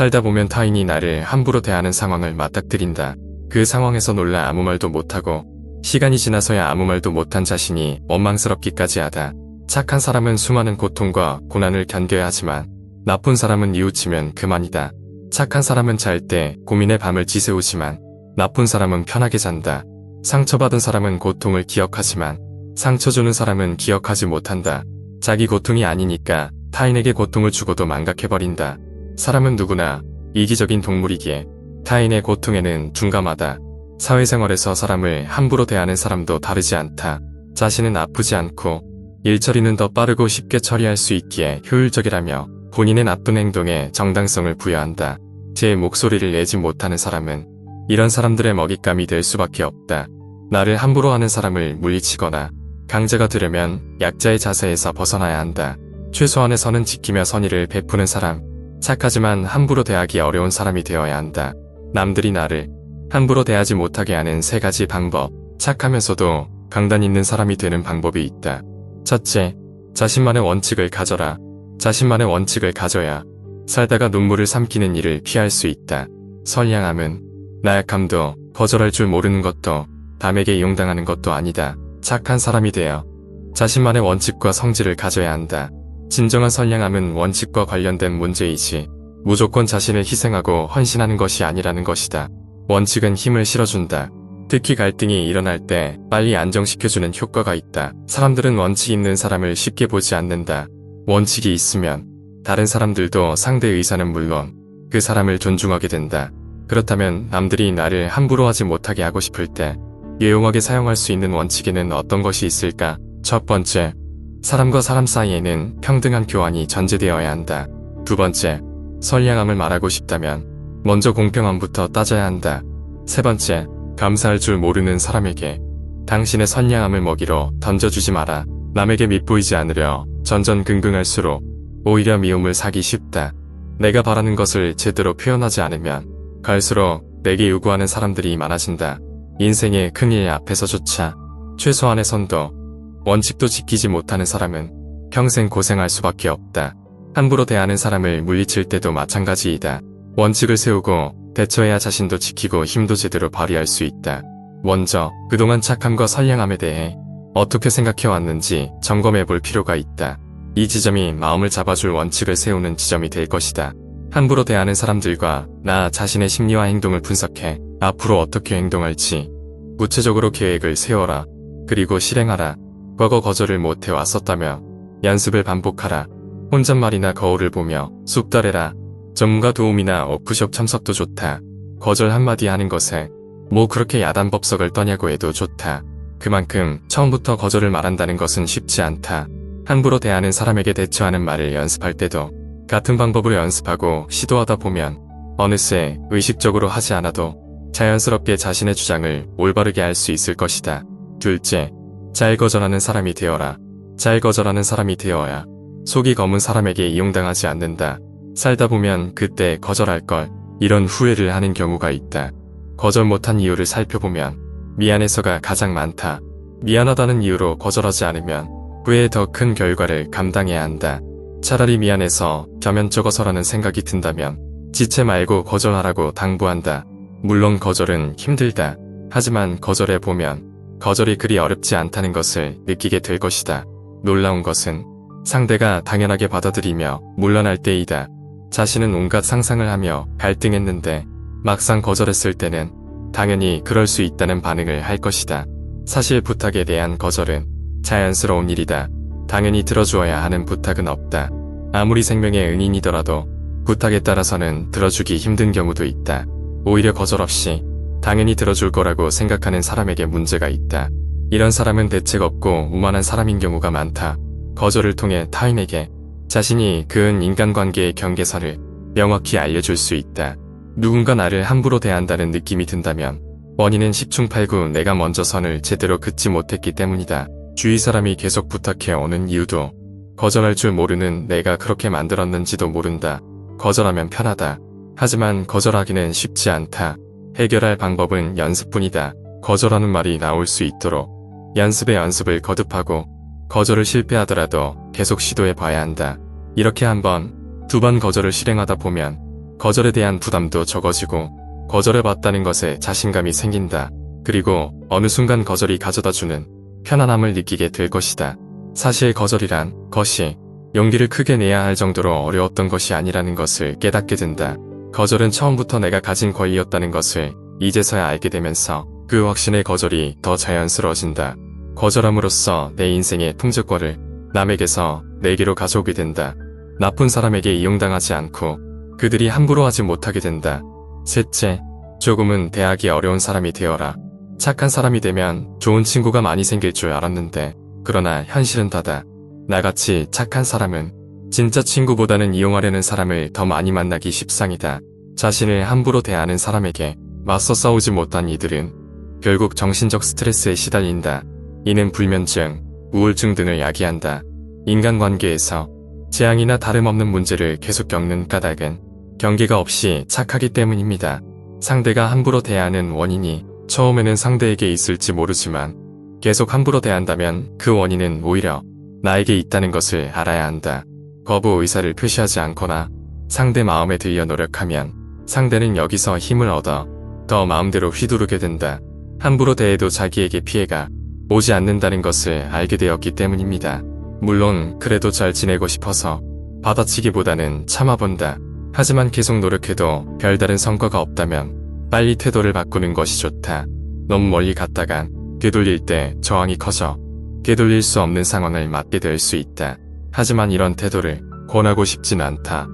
살다 보면 타인이 나를 함부로 대하는 상황을 맞닥뜨린다. 그 상황에서 놀라 아무 말도 못하고 시간이 지나서야 아무 말도 못한 자신이 원망스럽기까지 하다. 착한 사람은 수많은 고통과 고난을 견뎌야 하지만 나쁜 사람은 뉘우치면 그만이다. 착한 사람은 잘 때 고민의 밤을 지새우지만 나쁜 사람은 편하게 잔다. 상처받은 사람은 고통을 기억하지만 상처 주는 사람은 기억하지 못한다. 자기 고통이 아니니까 타인에게 고통을 주고도 망각해버린다. 사람은 누구나 이기적인 동물이기에 타인의 고통에는 둔감하다. 사회생활에서 사람을 함부로 대하는 사람도 다르지 않다. 자신은 아프지 않고 일처리는 더 빠르고 쉽게 처리할 수 있기에 효율적이라며 본인의 나쁜 행동에 정당성을 부여한다. 제 목소리를 내지 못하는 사람은 이런 사람들의 먹잇감이 될 수밖에 없다. 나를 함부로 하는 사람을 물리치거나 강자가 되려면 약자의 자세에서 벗어나야 한다. 최소한의 선은 지키며 선의를 베푸는 사람, 착하지만 함부로 대하기 어려운 사람이 되어야 한다. 남들이 나를 함부로 대하지 못하게 하는 3가지 방법. 착하면서도 강단 있는 사람이 되는 방법이 있다. 첫째, 자신만의 원칙을 가져라. 자신만의 원칙을 가져야 살다가 눈물을 삼키는 일을 피할 수 있다. 선량함은 나약함도 거절할 줄 모르는 것도 남에게 이용당하는 것도 아니다. 착한 사람이 되어 자신만의 원칙과 성질을 가져야 한다. 진정한 선량함은 원칙과 관련된 문제이지 무조건 자신을 희생하고 헌신하는 것이 아니라는 것이다. 원칙은 힘을 실어준다. 특히 갈등이 일어날 때 빨리 안정시켜주는 효과가 있다. 사람들은 원칙 있는 사람을 쉽게 보지 않는다. 원칙이 있으면 다른 사람들도 상대 의사는 물론 그 사람을 존중하게 된다. 그렇다면 남들이 나를 함부로 하지 못하게 하고 싶을 때 유용하게 사용할 수 있는 원칙에는 어떤 것이 있을까? 첫 번째, 사람과 사람 사이에는 평등한 교환이 전제되어야 한다. 두 번째, 선량함을 말하고 싶다면 먼저 공평함부터 따져야 한다. 세 번째, 감사할 줄 모르는 사람에게 당신의 선량함을 먹이러 던져주지 마라. 남에게 밉보이지 않으려 전전긍긍할수록 오히려 미움을 사기 쉽다. 내가 바라는 것을 제대로 표현하지 않으면 갈수록 내게 요구하는 사람들이 많아진다. 인생의 큰일 앞에서조차 최소한의 선도, 원칙도 지키지 못하는 사람은 평생 고생할 수밖에 없다. 함부로 대하는 사람을 물리칠 때도 마찬가지이다. 원칙을 세우고 대처해야 자신도 지키고 힘도 제대로 발휘할 수 있다. 먼저 그동안 착함과 선량함에 대해 어떻게 생각해왔는지 점검해 볼 필요가 있다. 이 지점이 마음을 잡아줄 원칙을 세우는 지점이 될 것이다. 함부로 대하는 사람들과 나 자신의 심리와 행동을 분석해 앞으로 어떻게 행동할지 구체적으로 계획을 세워라. 그리고 실행하라. 과거 거절을 못해왔었다며 연습을 반복하라. 혼잣말이나 거울을 보며 숙달해라. 전문가 도움이나 워크숍 참석도 좋다. 거절 한마디 하는 것에 뭐 그렇게 야단법석을 떠냐고 해도 좋다. 그만큼 처음부터 거절을 말한다는 것은 쉽지 않다. 함부로 대하는 사람에게 대처하는 말을 연습할 때도 같은 방법으로 연습하고 시도하다 보면 어느새 의식적으로 하지 않아도 자연스럽게 자신의 주장을 올바르게 할 수 있을 것이다. 둘째, 잘 거절하는 사람이 되어라. 잘 거절하는 사람이 되어야 속이 검은 사람에게 이용당하지 않는다. 살다 보면 그때 거절할걸 이런 후회를 하는 경우가 있다. 거절 못한 이유를 살펴보면 미안해서가 가장 많다. 미안하다는 이유로 거절하지 않으면 후회에 더 큰 결과를 감당해야 한다. 차라리 미안해서 겸연쩍어서라는 생각이 든다면 지체 말고 거절하라고 당부한다. 물론 거절은 힘들다. 하지만 거절해보면 거절이 그리 어렵지 않다는 것을 느끼게 될 것이다. 놀라운 것은 상대가 당연하게 받아들이며 물러날 때이다. 자신은 온갖 상상을 하며 갈등했는데 막상 거절했을 때는 당연히 그럴 수 있다는 반응을 할 것이다. 사실 부탁에 대한 거절은 자연스러운 일이다. 당연히 들어주어야 하는 부탁은 없다. 아무리 생명의 은인이더라도 부탁에 따라서는 들어주기 힘든 경우도 있다. 오히려 거절 없이 당연히 들어줄 거라고 생각하는 사람에게 문제가 있다. 이런 사람은 대책 없고 오만한 사람인 경우가 많다. 거절을 통해 타인에게 자신이 그은 인간관계의 경계선을 명확히 알려줄 수 있다. 누군가 나를 함부로 대한다는 느낌이 든다면 원인은 십중팔구 내가 먼저 선을 제대로 긋지 못했기 때문이다. 주위 사람이 계속 부탁해 오는 이유도 거절할 줄 모르는 내가 그렇게 만들었는지도 모른다. 거절하면 편하다. 하지만 거절하기는 쉽지 않다. 해결할 방법은 연습뿐이다. 거절하는 말이 나올 수 있도록 연습에 연습을 거듭하고 거절을 실패하더라도 계속 시도해 봐야 한다. 이렇게 한 번, 두 번 거절을 실행하다 보면 거절에 대한 부담도 적어지고 거절해봤다는 것에 자신감이 생긴다. 그리고 어느 순간 거절이 가져다주는 편안함을 느끼게 될 것이다. 사실 거절이란 것이 용기를 크게 내야 할 정도로 어려웠던 것이 아니라는 것을 깨닫게 된다. 거절은 처음부터 내가 가진 권리였다는 것을 이제서야 알게 되면서 그 확신의 거절이 더 자연스러워진다. 거절함으로써 내 인생의 통제권을 남에게서 내게로 가져오게 된다. 나쁜 사람에게 이용당하지 않고 그들이 함부로 하지 못하게 된다. 셋째, 조금은 대하기 어려운 사람이 되어라. 착한 사람이 되면 좋은 친구가 많이 생길 줄 알았는데 그러나 현실은 다다. 나같이 착한 사람은 진짜 친구보다는 이용하려는 사람을 더 많이 만나기 십상이다. 자신을 함부로 대하는 사람에게 맞서 싸우지 못한 이들은 결국 정신적 스트레스에 시달린다. 이는 불면증, 우울증 등을 야기한다. 인간관계에서 재앙이나 다름없는 문제를 계속 겪는 까닭은 경계가 없이 착하기 때문입니다. 상대가 함부로 대하는 원인이 처음에는 상대에게 있을지 모르지만 계속 함부로 대한다면 그 원인은 오히려 나에게 있다는 것을 알아야 한다. 거부 의사를 표시하지 않거나 상대 마음에 들려 노력하면 상대는 여기서 힘을 얻어 더 마음대로 휘두르게 된다. 함부로 대해도 자기에게 피해가 오지 않는다는 것을 알게 되었기 때문입니다. 물론 그래도 잘 지내고 싶어서 받아치기보다는 참아본다. 하지만 계속 노력해도 별다른 성과가 없다면 빨리 태도를 바꾸는 것이 좋다. 너무 멀리 갔다간 되돌릴 때 저항이 커져 되돌릴 수 없는 상황을 맞게 될 수 있다. 하지만 이런 태도를 권하고 싶진 않다.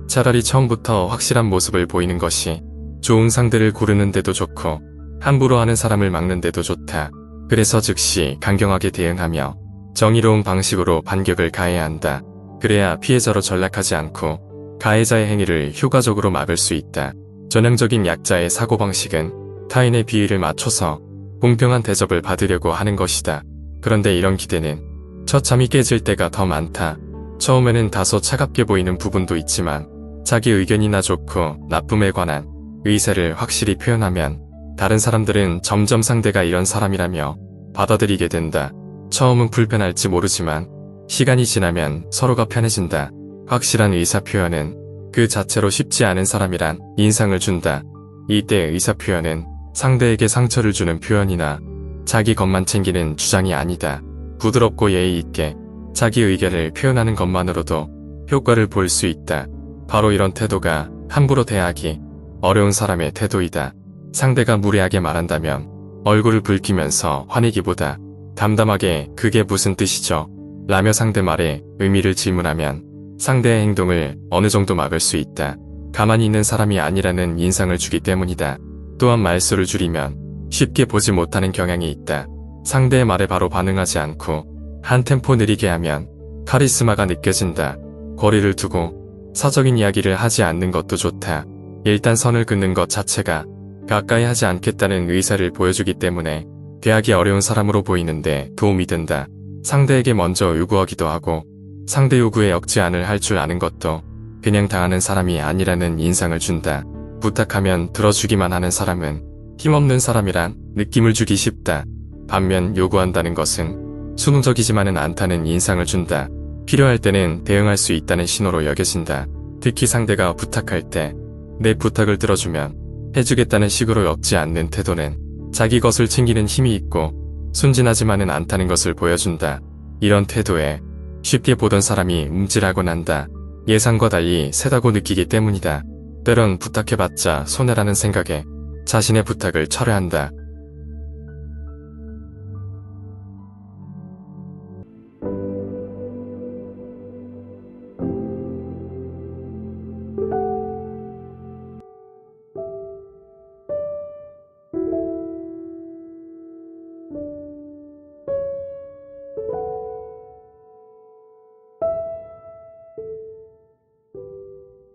차라리 처음부터 확실한 모습을 보이는 것이 좋은 상대를 고르는 데도 좋고 함부로 하는 사람을 막는 데도 좋다. 그래서 즉시 강경하게 대응하며 정의로운 방식으로 반격을 가해야 한다. 그래야 피해자로 전락하지 않고 가해자의 행위를 효과적으로 막을 수 있다. 전형적인 약자의 사고방식은 타인의 비위를 맞춰서 공평한 대접을 받으려고 하는 것이다. 그런데 이런 기대는 처참히 깨질 때가 더 많다. 처음에는 다소 차갑게 보이는 부분도 있지만 자기 의견이나 좋고 나쁨에 관한 의사를 확실히 표현하면 다른 사람들은 점점 상대가 이런 사람이라며 받아들이게 된다. 처음은 불편할지 모르지만 시간이 지나면 서로가 편해진다. 확실한 의사표현은 그 자체로 쉽지 않은 사람이란 인상을 준다. 이때 의사표현은 상대에게 상처를 주는 표현이나 자기 것만 챙기는 주장이 아니다. 부드럽고 예의 있게 자기 의견을 표현하는 것만으로도 효과를 볼 수 있다. 바로 이런 태도가 함부로 대하기 어려운 사람의 태도이다. 상대가 무례하게 말한다면 얼굴을 붉히면서 화내기보다 담담하게 그게 무슨 뜻이죠? 라며 상대 말에 의미를 질문하면 상대의 행동을 어느 정도 막을 수 있다. 가만히 있는 사람이 아니라는 인상을 주기 때문이다. 또한 말수를 줄이면 쉽게 보지 못하는 경향이 있다. 상대의 말에 바로 반응하지 않고 한 템포 느리게 하면 카리스마가 느껴진다. 거리를 두고 사적인 이야기를 하지 않는 것도 좋다. 일단 선을 긋는 것 자체가 가까이 하지 않겠다는 의사를 보여주기 때문에 대하기 어려운 사람으로 보이는데 도움이 된다. 상대에게 먼저 요구하기도 하고 상대 요구에 역제안을 할 줄 아는 것도 그냥 당하는 사람이 아니라는 인상을 준다. 부탁하면 들어주기만 하는 사람은 힘없는 사람이란 느낌을 주기 쉽다. 반면 요구한다는 것은 수능적이지만은 않다는 인상을 준다. 필요할 때는 대응할 수 있다는 신호로 여겨진다. 특히 상대가 부탁할 때 내 부탁을 들어주면 해주겠다는 식으로 엮지 않는 태도는 자기 것을 챙기는 힘이 있고 순진하지만은 않다는 것을 보여준다. 이런 태도에 쉽게 보던 사람이 움찔하곤 한다. 예상과 달리 세다고 느끼기 때문이다. 때론 부탁해봤자 손해라는 생각에 자신의 부탁을 철회한다.